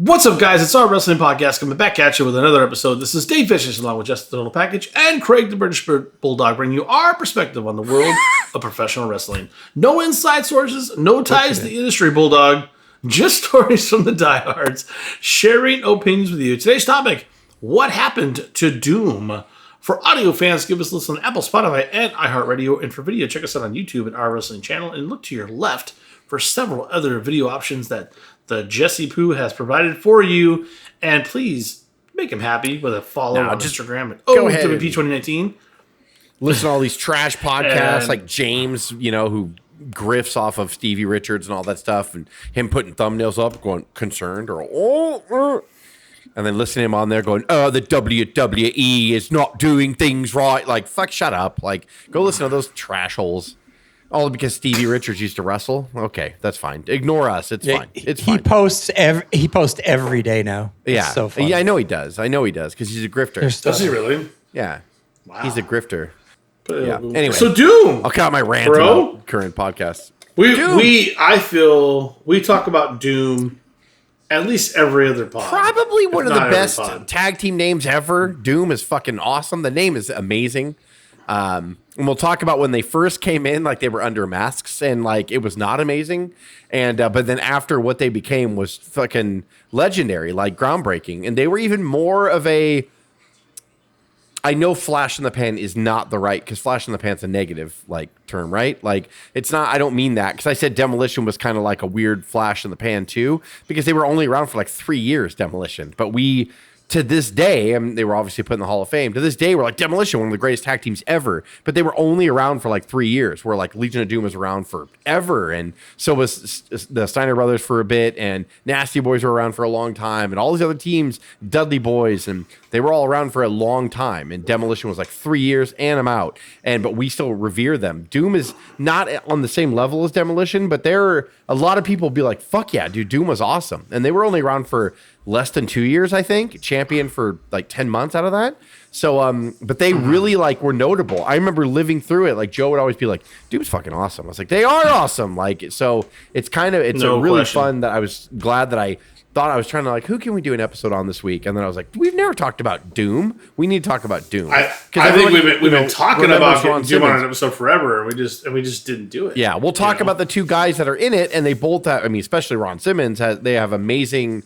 What's up, guys? It's our wrestling podcast coming back at you with another episode. This is Dave Vicious along with Justin the Total Package and Craig the British Bulldog, bringing you our perspective on the world of professional wrestling. No inside sources, no ties to the industry, Bulldog. Just stories from the diehards, sharing opinions with you. Today's topic, what happened to Doom? For audio fans, give us a listen on Apple, Spotify, and iHeartRadio. And for video, check us out on YouTube at Our Wrestling Channel. And look to your left for several other video options that the Jesse Poo has provided for you. And please make him happy with a follow on Instagram at O.W.P 2019. Listen to all these trash podcasts like James, who grifts off of Stevie Richards and all that stuff, and him putting thumbnails up going concerned or and then listen to him on there going, the WWE is not doing things right. Like, fuck, shut up. Like, go listen to those trash holes. All because Stevie Richards used to wrestle? Okay, that's fine. Ignore us. It's fine. It's fine. He posts every day now. Yeah. It's so fun. Yeah, I know he does because he's a grifter. Does he really? Yeah. Wow. He's a grifter. Yeah. Anyway. So Doom. I'll cut my rant about current podcasts. I feel we talk about Doom at least every other pod. Probably one of the best tag team names ever. Doom is fucking awesome. The name is amazing. And we'll talk about when they first came in, like they were under masks and like it was not amazing. And but then after what they became was fucking legendary, like groundbreaking. And they were even more of a, I know flash in the pan is not the right, because flash in the pan's a negative like term, right? Like it's not, I don't mean that, because I said Demolition was kind of like a weird flash in the pan too, because they were only around for like 3 years, Demolition. But we, to this day, and they were obviously put in the Hall of Fame, to this day, we're like Demolition, one of the greatest tag teams ever. But they were only around for like 3 years, where like Legion of Doom was around forever. And so was the Steiner Brothers for a bit, and Nasty Boys were around for a long time, and all these other teams, Dudley Boys, and they were all around for a long time. And Demolition was like 3 years, and I'm out. But we still revere them. Doom is not on the same level as Demolition, but there are a lot of people be like, fuck yeah, dude, Doom was awesome. And they were only around for less than 2 years, I think. Champion for like 10 months out of that. So, but they really like were notable. I remember living through it. Like Joe would always be like, "Dude's fucking awesome." I was like, "They are awesome." Like, so it's a really fun that I was glad that I thought I was trying to like, who can we do an episode on this week? And then I was like, we've never talked about Doom. We need to talk about Doom. I think we've been talking about getting Doom on an episode forever, and we just didn't do it. Yeah, we'll talk about the two guys that are in it, and they both have, I mean, especially Ron Simmons they have amazing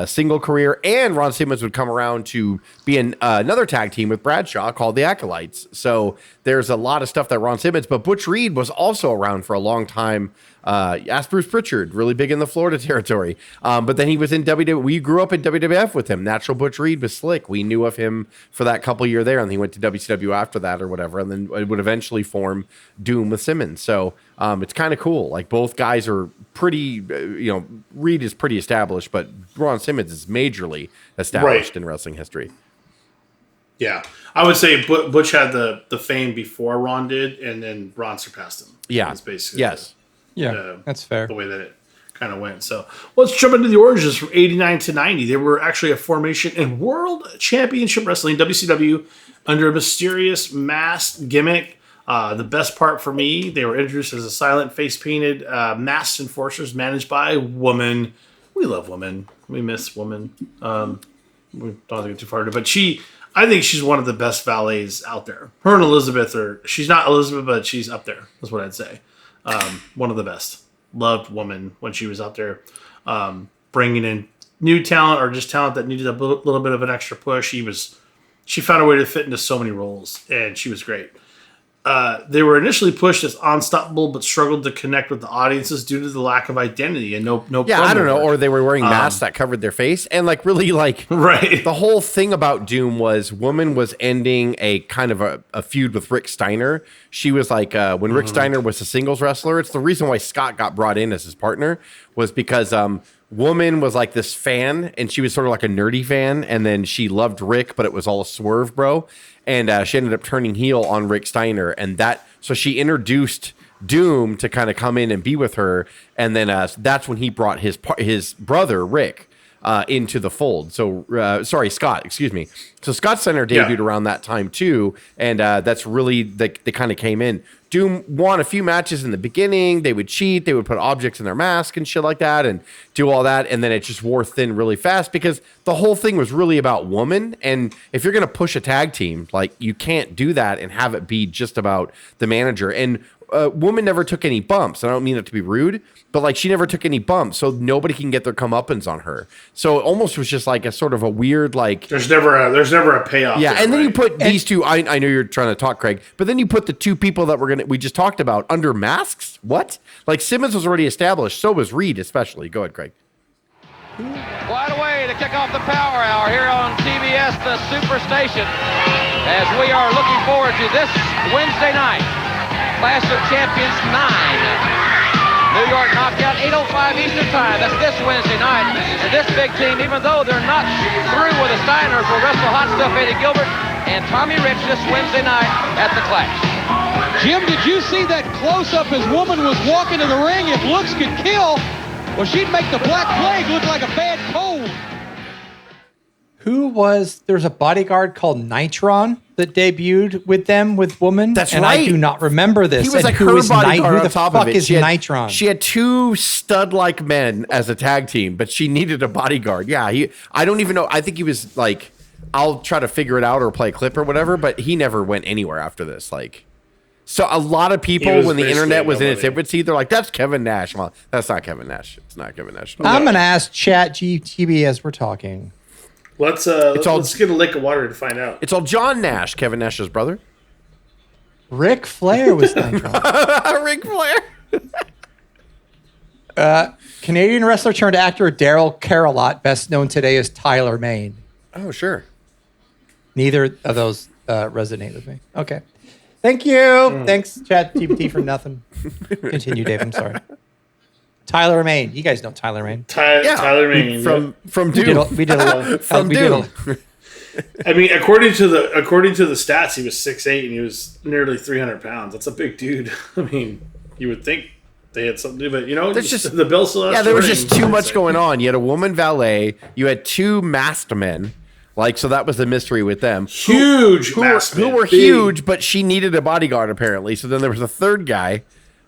single career, and Ron Simmons would come around to be in another tag team with Bradshaw called the Acolytes. So there's a lot of stuff that Ron Simmons, but Butch Reed was also around for a long time. Ask Bruce Pritchard, really big in the Florida territory. But then he was in WWE. We grew up in WWF with him. Natural Butch Reed was slick. We knew of him for that couple year there, and he went to WCW after that or whatever, and then it would eventually form Doom with Simmons. So it's kind of cool. Like both guys are pretty, Reed is pretty established, but Ron Simmons is majorly established in wrestling history. Yeah. I would say Butch had the fame before Ron did, and then Ron surpassed him. Yeah. That's basically that's fair. The way that it kind of went. So let's jump into the origins from 89 to 90. They were actually a formation in World Championship Wrestling, WCW, under a mysterious masked gimmick. The best part for me, they were introduced as a silent face-painted masked enforcers managed by Woman. We love Woman. We miss Woman. We don't have to get too far into it, but I think she's one of the best valets out there. Her and Elizabeth she's not Elizabeth, but she's up there. That's what I'd say. One of the best. Loved Woman when she was out there bringing in new talent or just talent that needed a little bit of an extra push. She found a way to fit into so many roles, and she was great. They were initially pushed as unstoppable, but struggled to connect with the audiences due to the lack of identity and no. Yeah, I don't know, or they were wearing masks that covered their face, and like really like right. The whole thing about Doom was Woman was ending a kind of a feud with Rick Steiner. She was like when Rick Steiner was a singles wrestler. It's the reason why Scott got brought in as his partner was because Woman was like this fan, and she was sort of like a nerdy fan, and then she loved Rick, but it was all a swerve, bro. And she ended up turning heel on Rick Steiner, and so she introduced Doom to kind of come in and be with her, and then that's when he brought his brother Rick into the fold. So Scott, excuse me. So Scott Steiner debuted around that time too, and that's really they kind of came in. Doom won a few matches in the beginning. They would cheat. They would put objects in their mask and shit like that and do all that. And then it just wore thin really fast because the whole thing was really about woman. And if you're going to push a tag team, like you can't do that and have it be just about the manager. And woman never took any bumps. I don't mean it to be rude, but like she never took any bumps. So nobody can get their comeuppance on her. So it almost was just like a sort of a weird, like there's never a payoff. Yeah. there, And then right? you put these two, I know you're trying to talk, Craig, but then you put the two people that we just talked about under masks. What? Like Simmons was already established. So was Reed, especially. Go ahead, Craig. Quite a way to kick off the Power Hour here on TBS, the Superstation, as we are looking forward to this Wednesday night. Clash of Champions 9. New York Knockout, 8:05 Eastern Time. That's this Wednesday night. And this big team, even though they're not through with the Steiners, will wrestle Hot Stuff Eddie Gilbert and Tommy Rich this Wednesday night at the Clash. Jim, did you see that close-up as Woman was walking to the ring? If looks could kill, well, she'd make the Black Plague look like a bad cold. There's a bodyguard called Nitron that debuted with them with Woman. That's and right. I do not remember this. He was like who her is bodyguard who on the top fuck of it. is Nitron? She had two stud-like men as a tag team, but she needed a bodyguard. Yeah, I don't even know. I think he was like, I'll try to figure it out or play a clip or whatever, but he never went anywhere after this. Like, so a lot of people, when the internet was in its infancy, they're like, that's Kevin Nash. Well, that's not Kevin Nash. It's not Kevin Nash. I'm going to ask ChatGPT as we're talking. Let's get a lick of water to find out. It's all John Nash, Kevin Nash's brother. Ric Flair was Nitron. Ric Flair. Canadian wrestler turned actor Daryl Carolot, best known today as Tyler Mane. Oh, sure. Neither of those resonate with me. Okay. Thank you. Thanks, ChatGPT, for nothing. Continue, Dave. I'm sorry. Tyler Mane. You guys know Tyler Mane. Tyler Mane from Doom. We did a little From Doom. I mean, according to the stats, he was 6'8" and he was nearly 300 pounds. That's a big dude. I mean, you would think they had something to do, but There's just the Bill Celeste. Yeah, there was just too much going on. You had a woman valet. You had two masked men. Like, so that was the mystery with them. Huge masked men. Who were huge, but she needed a bodyguard apparently. So then there was a third guy.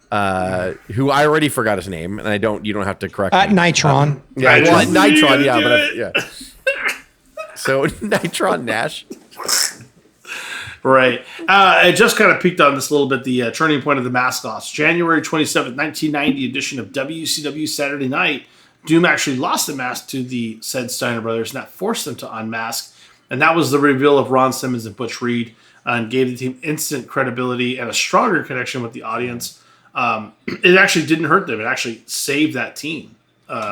Who I already forgot his name, and you don't have to correct me. Nitron. Yeah, Nitron, yeah. So Nitron Nash. Right. I just kind of peeked on this a little bit, the turning point of the mask offs. January 27th, 1990 edition of WCW Saturday Night. Doom actually lost the mask to the said Steiner brothers, and that forced them to unmask. And that was the reveal of Ron Simmons and Butch Reed, and gave the team instant credibility and a stronger connection with the audience. It actually didn't hurt them. It actually saved that team.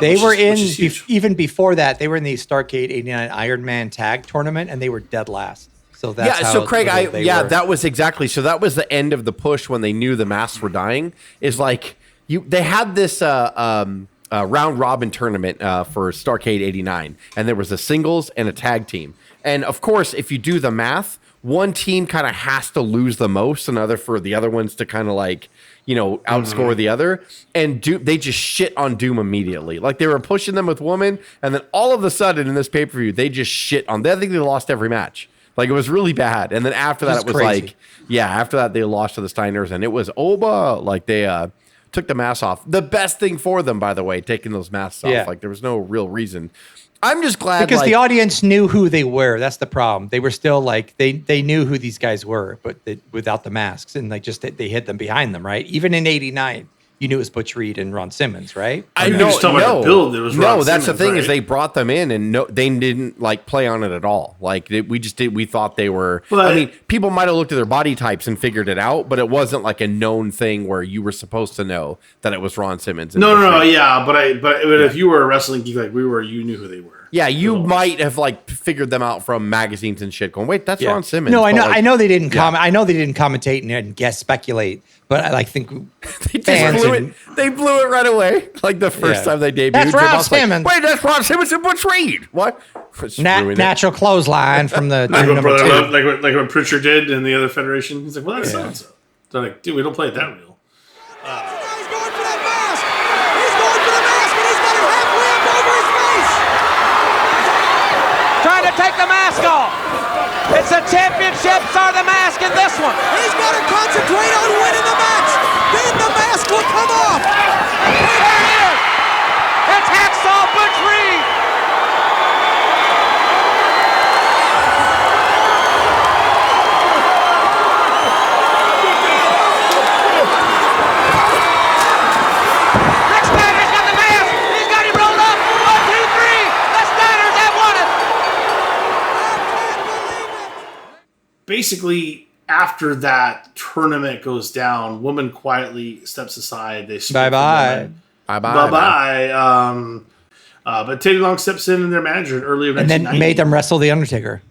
They were even before that, they were in the Starrcade 89 Iron Man tag tournament, and they were dead last. So that's so Craig, that was exactly. So that was the end of the push when they knew the masks were dying. Is like they had this round robin tournament for Starrcade 89, and there was a singles and a tag team. And of course, if you do the math, one team kind of has to lose the most, another for the other ones to kind of like, outscore the other. And they just shit on Doom immediately. Like they were pushing them with Woman, and then all of a sudden in this pay-per-view, they just shit on them. I think they lost every match. Like it was really bad. And then after that, it was crazy. After that, they lost to the Steiners, and it was Oba. Like they took the mask off. The best thing for them, by the way, taking those masks off. Like there was no real reason. I'm just glad because the audience knew who they were. That's the problem. They were still like they knew who these guys were, but without the masks, and they hid them behind them, right? Even in '89, you knew it was Butch Reed and Ron Simmons, right? That's the thing is they brought them in, and they didn't like play on it at all. Like we thought they were. But, I mean, people might have looked at their body types and figured it out, but it wasn't like a known thing where you were supposed to know that it was Ron Simmons. No, yeah, but if you were a wrestling geek like we were, you knew who they were. Yeah, you might have like figured them out from magazines and shit. Going, wait, that's Ron Simmons. No, I know. I know they didn't comment. I know they didn't commentate and guess speculate. But I think they blew it right away. Like the first time they debuted. That's Ron Simmons. Wait, that's Ron Simmons and Butch Reed. What? Natural clothesline from the like what Pritchard did in the other federation. He's like, well, that's so and so. They're like, dude, we don't play it that real. He's going for that mask. He's going for the mask, and he's got it halfway up over his face. Trying to take the mask off. It's a championships are the mask in this one. He's got to concentrate on winning the match. Then the mask will come off. There it is. It's Hacksaw Butch Reed. Rick Steiner's got the mask. He's got him rolled up. 1, 2, 3. The Steiners have won it. Basically, after that tournament goes down, woman quietly steps aside. They split Bye-bye. Bye-bye. But Teddy Long steps in and their manager in early of And then 1990. made them wrestle The Undertaker.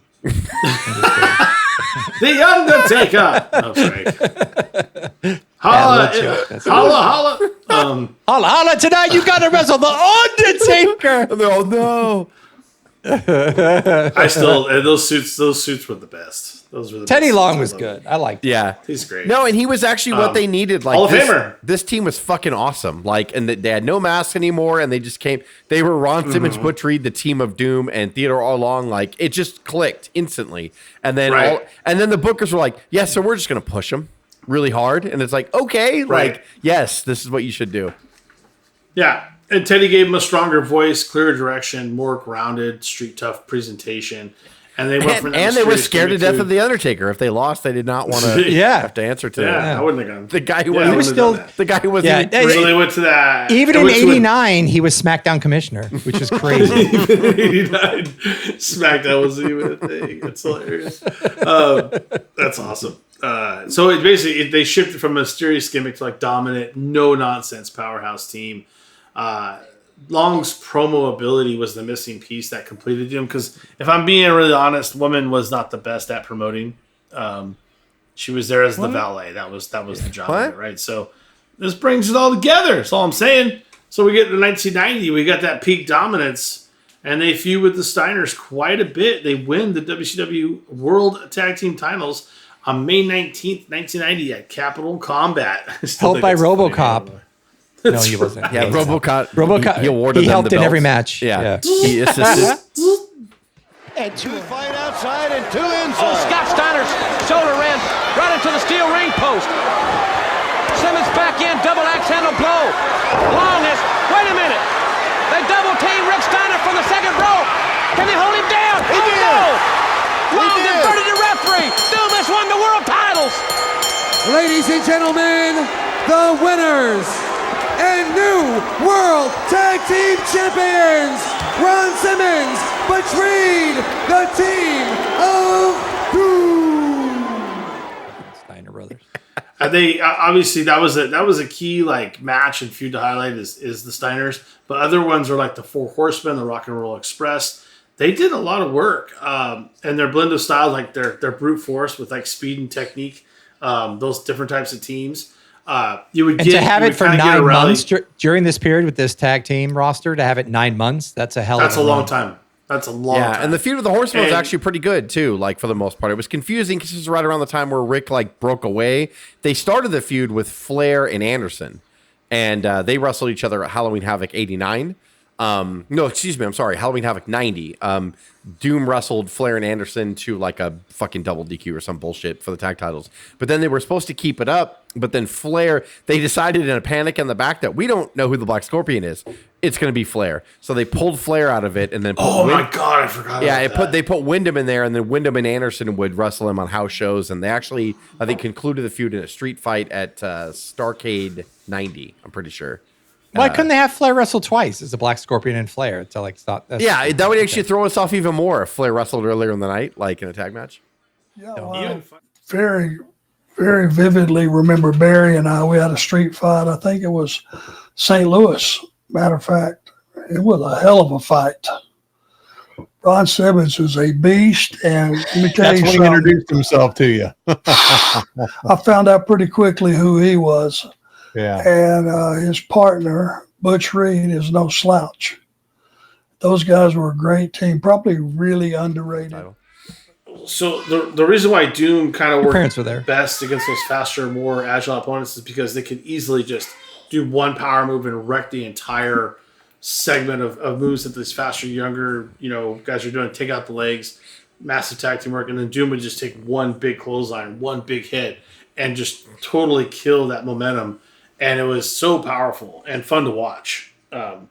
The Undertaker. Oh, sorry. Holla, That's holla. Holla, holla tonight, you got to wrestle The Undertaker. Oh no. I still those suits were the best. Those were the Teddy best Long suits. was I love good. I liked it. Yeah. He's great. No, and he was actually what they needed. Like Hall of Famer. this team was fucking awesome. Like, and they had no mask anymore, and they just came. They were Ron Simmons, Butch Reed, the team of Doom, and Theodore all along. Like, it just clicked instantly. And then, Right. and then the bookers were like, "Yeah, so we're just gonna push them really hard." And it's like, okay, Right. like, yes, this is what you should do. Yeah, and Teddy gave him a stronger voice, clearer direction, more grounded, street tough presentation, and they went from And they were scared to death of the Undertaker. If they lost, they did not want to Yeah. have to answer to Yeah, it. I wouldn't have gone. The guy who Yeah, I was wouldn't have done that. the guy who was Yeah, So they went to that. Even they in went to '89, he was SmackDown commissioner, which is crazy. 89. SmackDown wasn't even a thing. It's hilarious. That's awesome. So it basically they shifted from a mysterious gimmick to like dominant, no nonsense powerhouse team. Long's promo ability was the missing piece that completed him. Because if I'm being really honest, woman was not the best at promoting. She was there as the valet. That was the job of it, right? So this brings it all together. That's all I'm saying. So we get to 1990. We got that peak dominance, and they feud with the Steiners quite a bit. They win the WCW World Tag Team Titles on May 19th, 1990 at Capital Combat. I still Helped think by it's funny. RoboCop. No, he wasn't. Yeah, RoboCop. He awarded them helped the in every belts. match. Yeah, he assisted. And 2 fight outside and 2 Oh, inside. Scott Steiner's shoulder ran right into the steel ring post. Simmons back in, double axe handle blow. Long is, wait a minute. They double team Rick Steiner from the second row. Can they hold him down? He did. No! Long did. diverted the referee. Doom has won the world titles. Ladies and gentlemen, the winners and new World Tag Team Champions, Ron Simmons, Butch Reed, the team of Doom. Steiner Brothers. They obviously that was a key like match and feud to highlight is the Steiners, but other ones are like the Four Horsemen, the Rock and Roll Express. They did a lot of work, and their blend of styles, like their brute force with like speed and technique, those different types of teams. You would And get to have you it would for kinda get a 9 rally. months during this period with this tag team roster, to have it 9 months, that's a hell That's of a a long run. time. That's a long Yeah, time. and the feud with the Horsemen was And- actually pretty good too. Like for the most part, it was confusing because it was right around the time where Rick like broke away. They started the feud with Flair and Anderson, and they wrestled each other at Halloween Havoc '89. No, excuse me, I'm sorry, Halloween Havoc '90. Doom wrestled Flair and Anderson to like a fucking double DQ or some bullshit for the tag titles. But then they were supposed to keep it up. But then Flair, they decided in a panic in the back that we don't know who the Black Scorpion is. It's going to be Flair. So they pulled Flair out of it and then put oh my god, I forgot. yeah, about that. they put Wyndham in there, and then Wyndham and Anderson would wrestle him on house shows, and they actually, I think, concluded the feud in a street fight at Starrcade '90. I'm pretty sure. Why couldn't they have Flair wrestle twice as the Black Scorpion and Flair to like stop? Yeah, that would actually throw us off even more if Flair wrestled earlier in the night, like in a tag match. Yeah, well, I very, very vividly remember Barry and I. We had a street fight. I think it was St. Louis. Matter of fact, it was a hell of a fight. Ron Simmons is a beast, and let me tell That's you when he something. introduced himself to you. I found out pretty quickly who he was, Yeah. and his partner Butch Reed is no slouch. Those guys were a great team, probably really underrated. So the reason why Doom kind of parents worked were there. best against those faster, more agile opponents is because they could easily just do one power move and wreck the entire segment of moves that these faster, younger, guys are doing. Take out the legs. massive tag team work, and then Doom would just take one big clothesline, one big hit, and just totally kill that momentum. And it was so powerful and fun to watch. And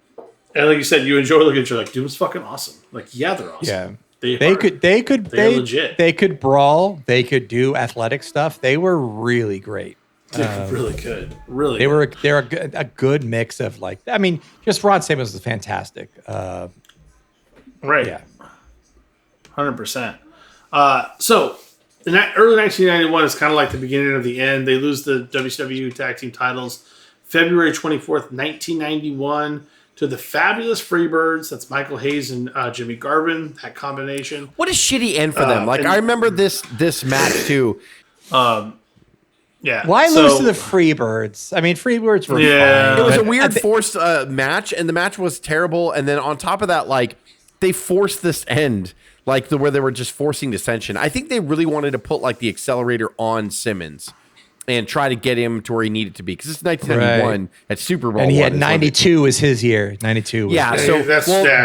like you said, you enjoy looking at you like Doom's fucking awesome. Like, yeah, they're awesome. Yeah. They legit. They could brawl. They could do athletic stuff. They were really great. Really good. Really. They're a good mix of like. I mean, just Ron Simmons was fantastic. Right. Yeah. 100%. So in that early 1991 is kind of like the beginning of the end. They lose the WCW tag team titles February 24th, 1991. To the Fabulous Freebirds. That's Michael Hayes and Jimmy Garvin. That combination. What a shitty end for them. Like, I remember this match too. Yeah. Why lose to the Freebirds? I mean, Freebirds were fine. It was a weird forced match, and the match was terrible. And then on top of that, like, they forced this end, like where they were just forcing dissension. I think they really wanted to put like the accelerator on Simmons and try to get him to where he needed to be, because it's 1991 at Super Bowl. And he had 92 was his year. 92. Yeah, so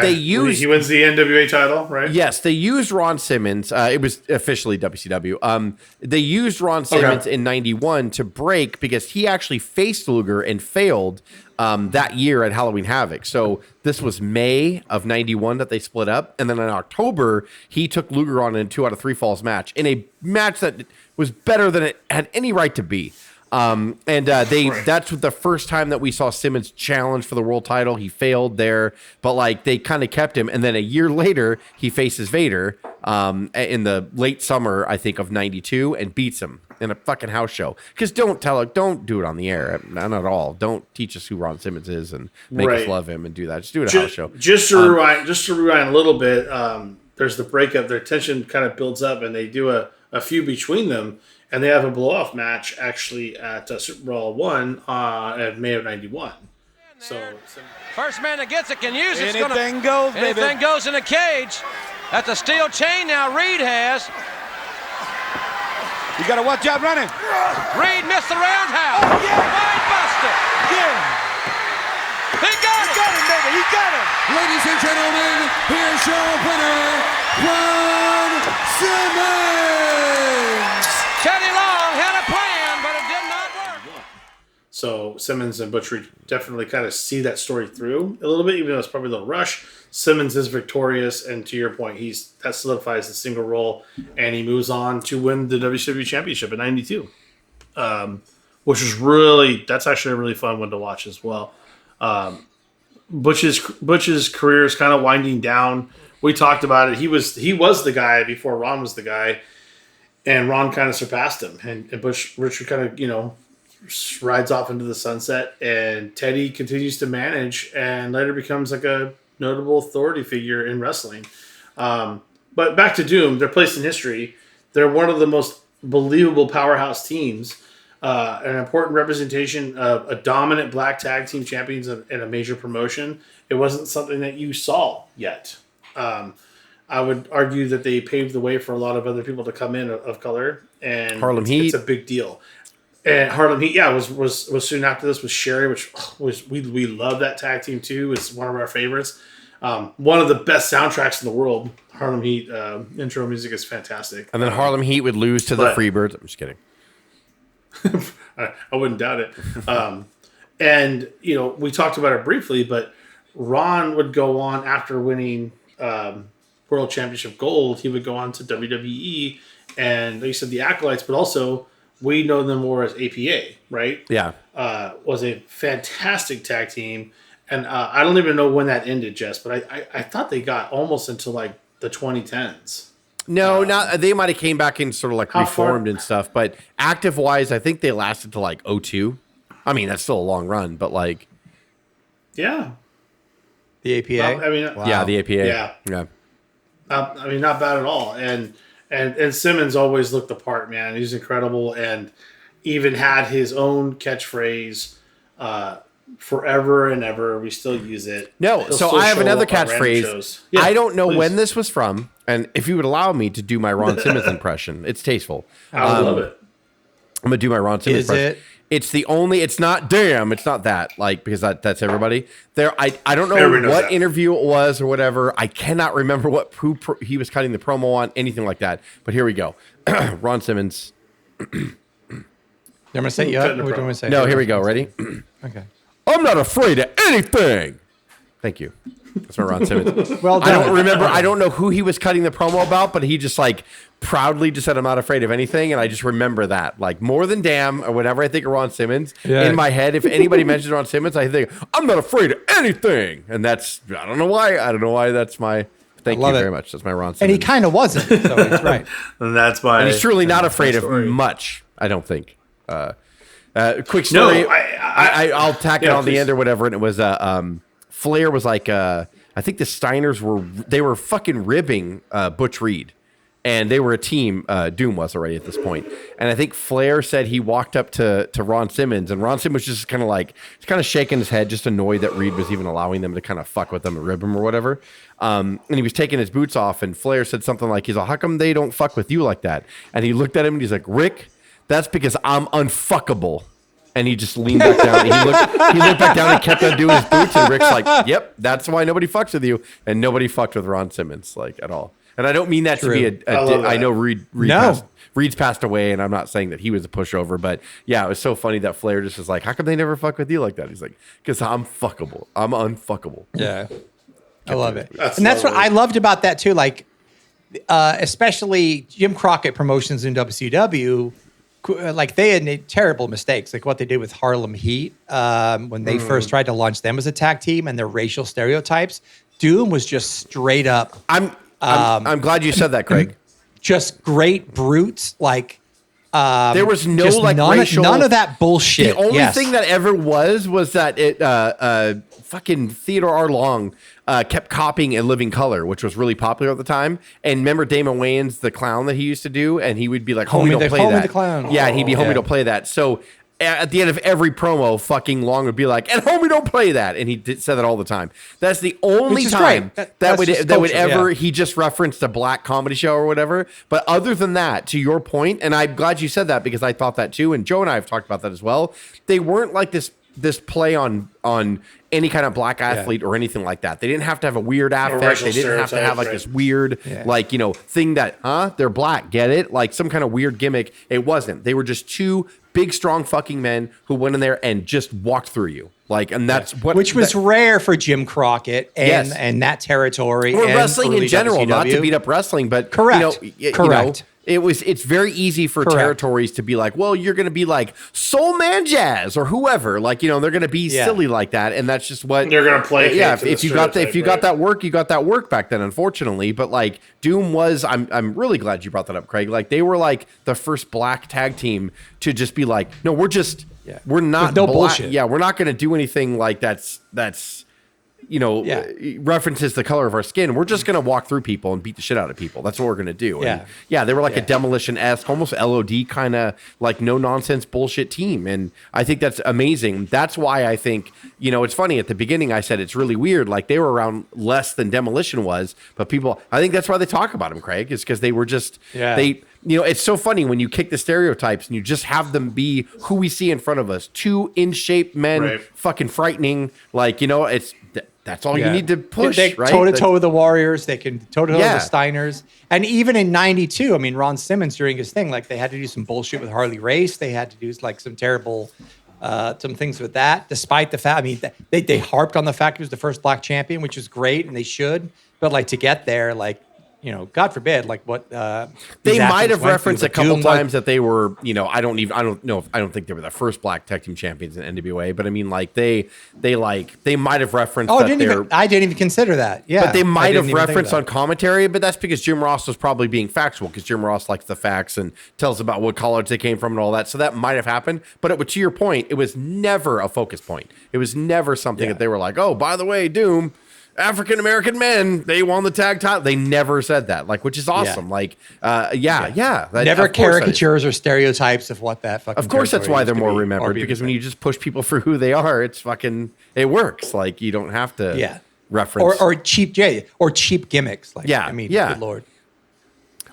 they used... He wins the NWA title, right? Yes, they used Ron Simmons. It was officially WCW. They used Ron Simmons in 91 to break, because he actually faced Luger and failed that year at Halloween Havoc. So this was May of 91 that they split up. And then in October, he took Luger on in a 2 out of 3 falls match, in a match that was better than it had any right to be. That's the first time that we saw Simmons challenge for the world title. He failed there, but like they kind of kept him. And then a year later, he faces Vader in the late summer, I think, of 92, and beats him in a fucking house show. Because don't do it on the air. Not at all. Don't teach us who Ron Simmons is and make us love him and do that. Just do it at a house show. Just to rewind a little bit, there's the breakup. Their tension kind of builds up, and they do a feud between them, and they have a blow-off match actually at Super Bowl I at May of 91. So first man that gets it can use it. Anything goes, baby. Anything goes in a cage. That's a steel chain now Reed has. You got to watch out running. Reed missed the roundhouse. Oh, yeah. Wide busted. Yeah. He got it. He got it, baby. He got it. Ladies and gentlemen, here's your winner, Ron Simmons. Teddy Long had a plan, but it did not work. So Simmons and Butch Reed definitely kind of see that story through a little bit, even though it's probably a little rush. Simmons is victorious, and to your point, that solidifies the single role, and he moves on to win the WCW Championship in '92, which is that's actually a really fun one to watch as well. Butch's career is kind of winding down. We talked about it. He was the guy before Ron was the guy, and Ron kind of surpassed him, and Richard kind of rides off into the sunset, and Teddy continues to manage, and later becomes like a notable authority figure in wrestling. But back to Doom, their place in history. They're one of the most believable powerhouse teams, an important representation of a dominant black tag team champions in a major promotion. It wasn't something that you saw yet. I would argue that they paved the way for a lot of other people to come in of color, and Harlem Heat. It's a big deal. And Harlem Heat, was soon after this with Sherry, which we love that tag team too. It's one of our favorites. One of the best soundtracks in the world. Harlem Heat intro music is fantastic. And then Harlem Heat would lose to the Freebirds. I'm just kidding. I wouldn't doubt it. And we talked about it briefly, but Ron would go on after winning World Championship gold. He would go on to WWE, and like you said, the Acolytes, but also we know them more as APA, right? Yeah. Was a fantastic tag team. And I don't even know when that ended, Jess, but I thought they got almost into like the 2010s. No, not they might have came back and sort of like reformed and stuff, but active wise, I think they lasted to like 2002. I mean, that's still a long run, but like, yeah, the APA. Yeah, the APA. Yeah. Not bad at all. And Simmons always looked the part, man. He's incredible, and even had his own catchphrase. Forever and ever, we still use it. No, so I have another catchphrase. Yeah, I don't know when this was from, and if you would allow me to do my Ron Simmons impression, it's tasteful. I love it. I'm gonna do my Ron Simmons. Is it? It's the only. It's not. Damn. It's not that. Like because that's everybody. There. I don't know Everybody knows what that. interview it was or whatever. I cannot remember who he was cutting the promo on. Anything like that. But here we go. Ron Simmons. I'm gonna say you up. What do you want me to say? No. Here we go. Ready? Okay. I'm not afraid of anything. Thank you. That's my Ron Simmons. Well I done. don't remember. I don't know who he was cutting the promo about, but he just like proudly just said, "I'm not afraid of anything," and I just remember that, like more than damn or whatever. I think of Ron Simmons in my head. If anybody mentions Ron Simmons, I think I'm not afraid of anything, and that's I don't know why. I don't know why that's my. Thank you very much. That's my Ron Simmons. And he kind of wasn't. So it's right. And that's why. And he's truly not afraid of much. I don't think. Quick story. No, I'll tack it on the please. end or whatever. And it was Flair was like I think the Steiners were fucking ribbing Butch Reed, and they were a team. Doom was already at this point, and I think Flair said he walked up to Ron Simmons, and Ron Simmons was just kind of shaking his head, just annoyed that Reed was even allowing them to kind of fuck with them and rib him or whatever. And he was taking his boots off, and Flair said something like, "He's like, how come they don't fuck with you like that?" And he looked at him and he's like, "Rick, that's because I'm unfuckable." And he just leaned back down. He looked back down and kept on doing his boots. And Rick's like, "Yep, that's why nobody fucks with you." And nobody fucked with Ron Simmons like at all. And I don't mean that to be I know Reed's passed away, and I'm not saying that he was a pushover, but yeah, it was so funny that Flair just was like, "How come they never fuck with you like that?" He's like, "Because I'm fuckable. I'm unfuckable." Yeah. I love it. And that's what I loved about that too. Like, especially Jim Crockett Promotions in WCW, like they had made terrible mistakes, like what they did with Harlem Heat when they first tried to launch them as a tag team and their racial stereotypes. Doom was just straight up. I'm glad you said that, Craig. Just great brutes, like. There was no just like racial. None of that bullshit. The only thing that ever was that it fucking Theodore R. Long kept copying In Living Color, which was really popular at the time. And remember Damon Wayans, the clown that he used to do, and he would be like, "Homie, don't play that." The clown. Yeah, he'd be "Homie, don't play that." So at the end of every promo, fucking Long would be like, "And homie, don't play that," and he said that all the time. That's the only time that would ever. He just referenced a black comedy show or whatever. But other than that, to your point, and I'm glad you said that because I thought that too, and Joe and I have talked about that as well. They weren't like this play on any kind of black athlete or anything like that. They didn't have to have a weird affect. They didn't have to have like this weird thing that they're black. Get it? Like some kind of weird gimmick. It wasn't. They were just two big, strong fucking men who went in there and just walked through you. Like, and that's which was rare for Jim Crockett and that territory. Or and wrestling in general, WCW. not to beat up wrestling, but correct. Correct. It's very easy for territories to be like, well, you're going to be like Soul Man Jazz or whoever, like, they're going to be silly like that. And that's just what they're going to play. Yeah. If you got that work, you got that work back then, unfortunately. But like Doom was, I'm really glad you brought that up, Craig. Like they were like the first black tag team to just be like, no, we're just, we're not no black. bullshit. Yeah. We're not going to do anything like that's, references the color of our skin. We're just going to walk through people and beat the shit out of people. That's what we're going to do. And they were like a Demolition-esque, almost LOD kind of like no nonsense bullshit team. And I think that's amazing. That's why I think, it's funny at the beginning, I said it's really weird. Like they were around less than Demolition was, but people, I think that's why they talk about them, Craig, is because they were just, it's so funny when you kick the stereotypes and you just have them be who we see in front of us. Two in shape men, fucking frightening. Like, that's all you need to push, right? Toe-to-toe with the Warriors. They can toe-to-toe with the Steiners. And even in 92, I mean, Ron Simmons during his thing, like they had to do some bullshit with Harley Race. They had to do like some terrible, some things with that, despite the fact, I mean, they harped on the fact he was the first black champion, which is great, and they should. But like to get there, like, God forbid, like what they might have referenced a couple times that they were, I don't think they were the first black tag team champions in NWA, but I mean, like they might have referenced. I didn't even consider that. Yeah, but they might have referenced on commentary, but that's because Jim Ross was probably being factual because Jim Ross likes the facts and tells about what college they came from and all that. So that might have happened, but to your point, it was never a focus point. It was never something that they were like, oh, by the way, Doom. African American men, they won the tag title. They never said that, like, which is awesome. Like, never caricatures or stereotypes of what that fucking. Of course, that's why they're more remembered because when you just push people for who they are, it's fucking it works. Like you don't have to reference or cheap or cheap gimmicks. Like, I mean, good Lord.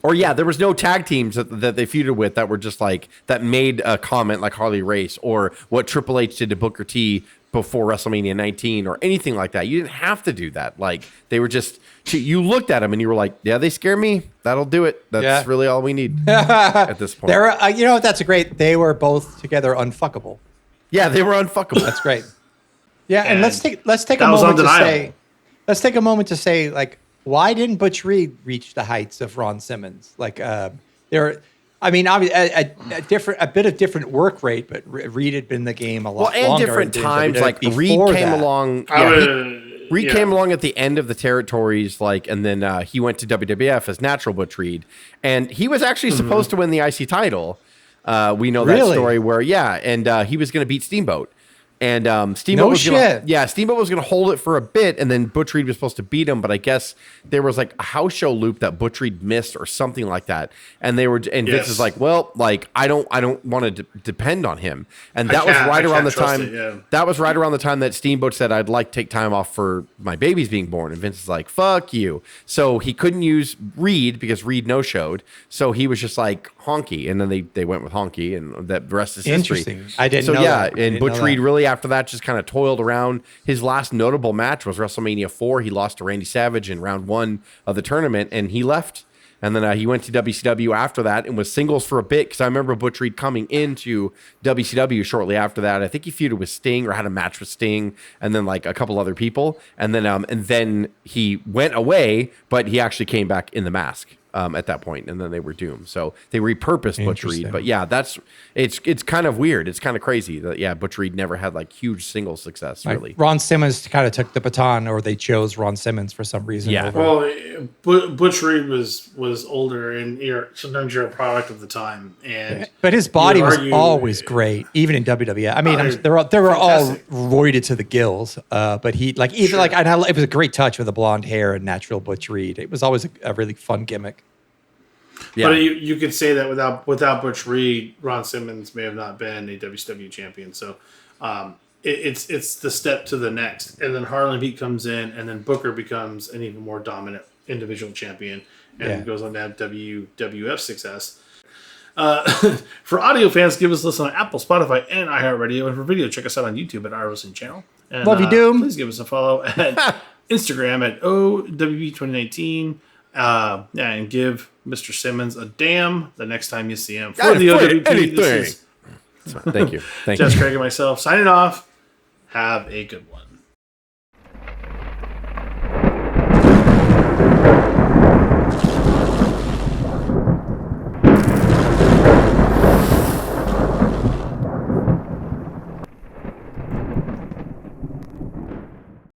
Or yeah, there was no tag teams that they feuded with that were just like that made a comment like Harley Race or what Triple H did to Booker T before WrestleMania 19 or anything like that. You didn't have to do that. Like they were just you looked at them and you were like, yeah, they scare me. That'll do it. That's really all we need at this point. That's a great. They were both together unfuckable. Yeah, they were unfuckable. That's great. Yeah, and let's take a moment to say like, why didn't Butch Reed reach the heights of Ron Simmons? Like obviously a bit of different work rate, but Reed had been in the game a lot longer. And different times. Like Reed came along. Reed came along at the end of the territories, and then he went to WWF as Natural Butch Reed, and he was actually supposed to win the IC title. We know that story where he was going to beat Steamboat. And Steamboat was going to hold it for a bit, and then Butch Reed was supposed to beat him. But I guess there was like a house show loop that Butch Reed missed or something like that. And Vince is like, well, like I don't want to depend on him. And that was right around the time. That was right around the time that Steamboat said, I'd like to take time off for my baby's being born. And Vince is like, fuck you. So he couldn't use Reed because Reed no showed. So he was just like Honky, and then they went with Honky, and the rest is history. Interesting. I didn't know that. And Butch Reed really after that just kind of toiled around. His last notable match was WrestleMania 4. He lost to Randy Savage in round 1 of the tournament, and he left. And then he went to WCW after that and was singles for a bit, because I remember Butch Reed coming into WCW shortly after that. I think he feuded with Sting or had a match with Sting and then like a couple other people. And then he went away, but he actually came back in the mask. At that point, and then they were doomed. So they repurposed Butch Reed. But yeah, it's kind of weird. It's kind of crazy that Butch Reed never had like huge single success really. Like Ron Simmons kind of took the baton, or they chose Ron Simmons for some reason. Yeah. Well, Butch Reed was older, and sometimes you're a product of the time. But his body was always great, even in WWF. I mean, they were all roided to the gills. But he it was a great touch with the blonde hair and natural Butch Reed. It was always a really fun gimmick. Yeah. But you could say that without Butch Reed, Ron Simmons may have not been a WCW champion. So it's the step to the next. And then Harlem Heat comes in, and then Booker becomes an even more dominant individual champion and goes on to have WWF success. For audio fans, give us a listen on Apple, Spotify, and iHeartRadio. And for video, check us out on YouTube at our Wrestling Channel. And, Love you, Doom. Please give us a follow at Instagram at O.W.P 2019. And give Mr. Simmons a damn the next time you see him. For the O.W.P, this is Thank you. Jess Craig and myself signing off. Have a good one.